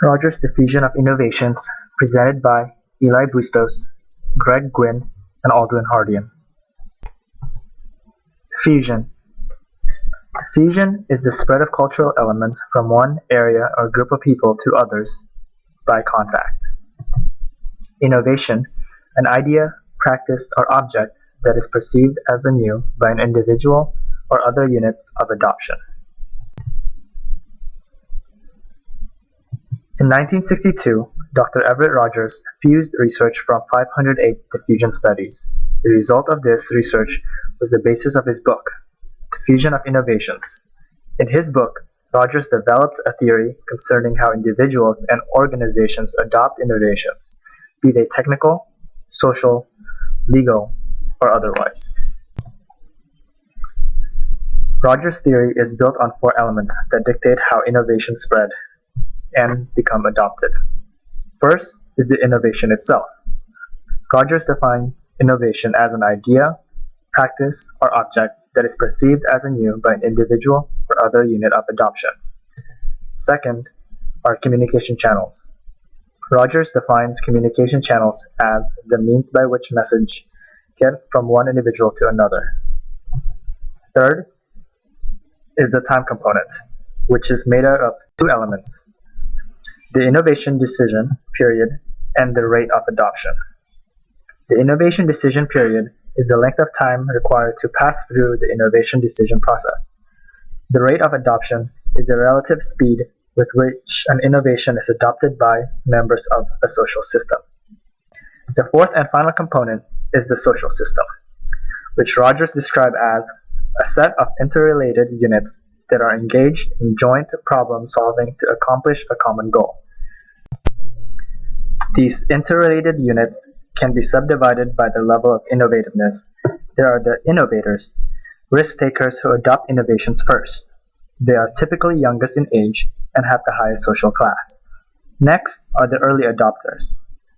Rogers' Diffusion of Innovations, presented by Eli Bustos, Greg Guinn, and Aldwin Hardian. Diffusion. Diffusion is the spread of cultural elements from one area or group of people to others by contact. Innovation, an idea, practice, or object that is perceived as new by an individual or other unit of adoption. In 1962, Dr. Everett Rogers fused research from 508 diffusion studies. The result of this research was the basis of his book, Diffusion of Innovations. In his book, Rogers developed a theory concerning how individuals and organizations adopt innovations, be they technical, social, legal, or otherwise. Rogers' theory is built on four elements that dictate how innovation spread and become adopted. First is the innovation itself. Rogers defines innovation as an idea, practice, or object that is perceived as new by an individual or other unit of adoption. Second are communication channels. Rogers defines communication channels as the means by which message get from one individual to another. Third is the time component, which is made out of two elements: the innovation decision period and the rate of adoption. The innovation decision period is the length of time required to pass through the innovation decision process. The rate of adoption is the relative speed with which an innovation is adopted by members of a social system. The fourth and final component is the social system, which Rogers described as a set of interrelated units that are engaged in joint problem solving to accomplish a common goal. These interrelated units can be subdivided by the level of innovativeness. There are the innovators, risk-takers who adopt innovations first. They are typically youngest in age and have the highest social class. Next are the early adopters.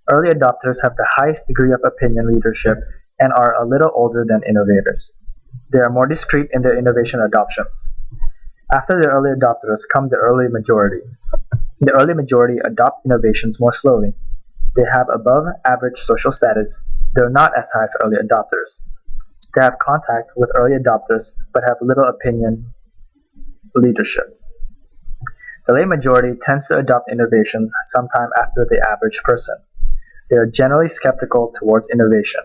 Early adopters have the highest degree of opinion leadership and are a little older than innovators. They are more discreet in their innovation adoptions. After the early adopters come the early majority. The early majority adopt innovations more slowly. They have above average social status, though not as high as early adopters. They have contact with early adopters, but have little opinion leadership. The late majority tends to adopt innovations sometime after the average person. They are generally skeptical towards innovation.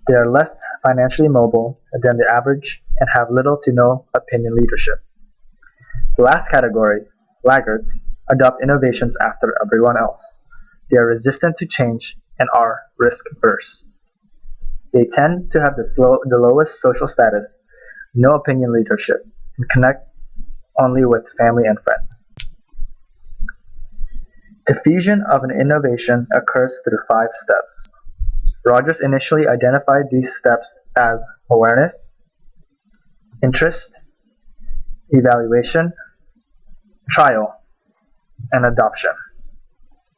They are less financially mobile than the average and have little to no opinion leadership. The last category, laggards, adopt innovations after everyone else. They are resistant to change and are risk-averse. They tend to have the lowest social status, no opinion leadership, and connect only with family and friends. Diffusion of an innovation occurs through 5 steps. Rogers initially identified these steps as awareness, interest, evaluation, trial, and adoption.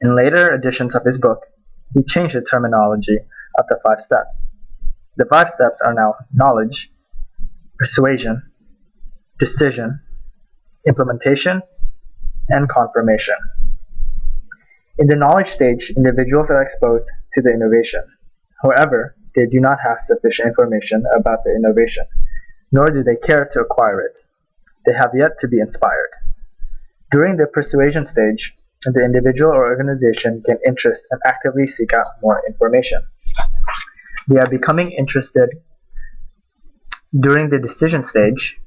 In later editions of his book, he changed the terminology of the 5 steps. The 5 steps are now knowledge, persuasion, decision, implementation, and confirmation. In the knowledge stage, individuals are exposed to the innovation. However, they do not have sufficient information about the innovation, nor do they care to acquire it. They have yet to be inspired. During the persuasion stage, the individual or organization gain interest and actively seek out more information. They are becoming interested. During the decision stage,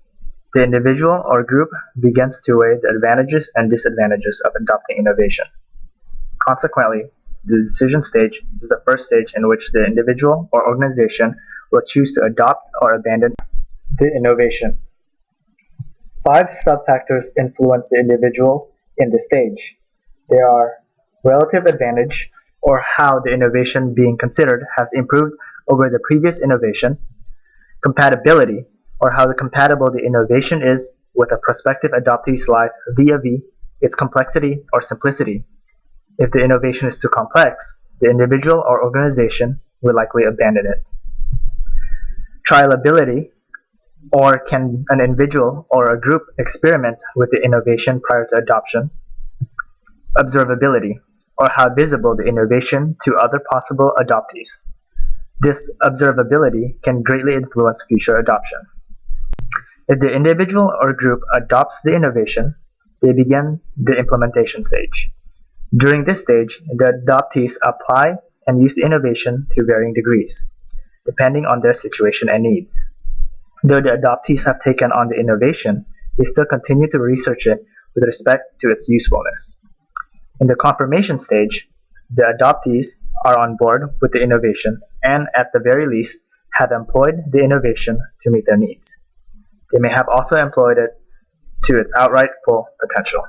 the individual or group begins to weigh the advantages and disadvantages of adopting innovation. Consequently, the decision stage is the first stage in which the individual or organization will choose to adopt or abandon the innovation. 5 subfactors influence the individual in this stage. They are relative advantage, or how the innovation being considered has improved over the previous innovation; compatibility, or how compatible the innovation is with a prospective adoptee's life vis-a-vis its complexity or simplicity. If the innovation is too complex, the individual or organization will likely abandon it. Trialability, or can an individual or a group experiment with the innovation prior to adoption? Observability, or how visible the innovation to other possible adoptees. This observability can greatly influence future adoption. If the individual or group adopts the innovation, they begin the implementation stage. During this stage, the adoptees apply and use the innovation to varying degrees, depending on their situation and needs. Though the adoptees have taken on the innovation, they still continue to research it with respect to its usefulness. In the confirmation stage, the adoptees are on board with the innovation and, at the very least, have employed the innovation to meet their needs. They may have also employed it to its outright full potential.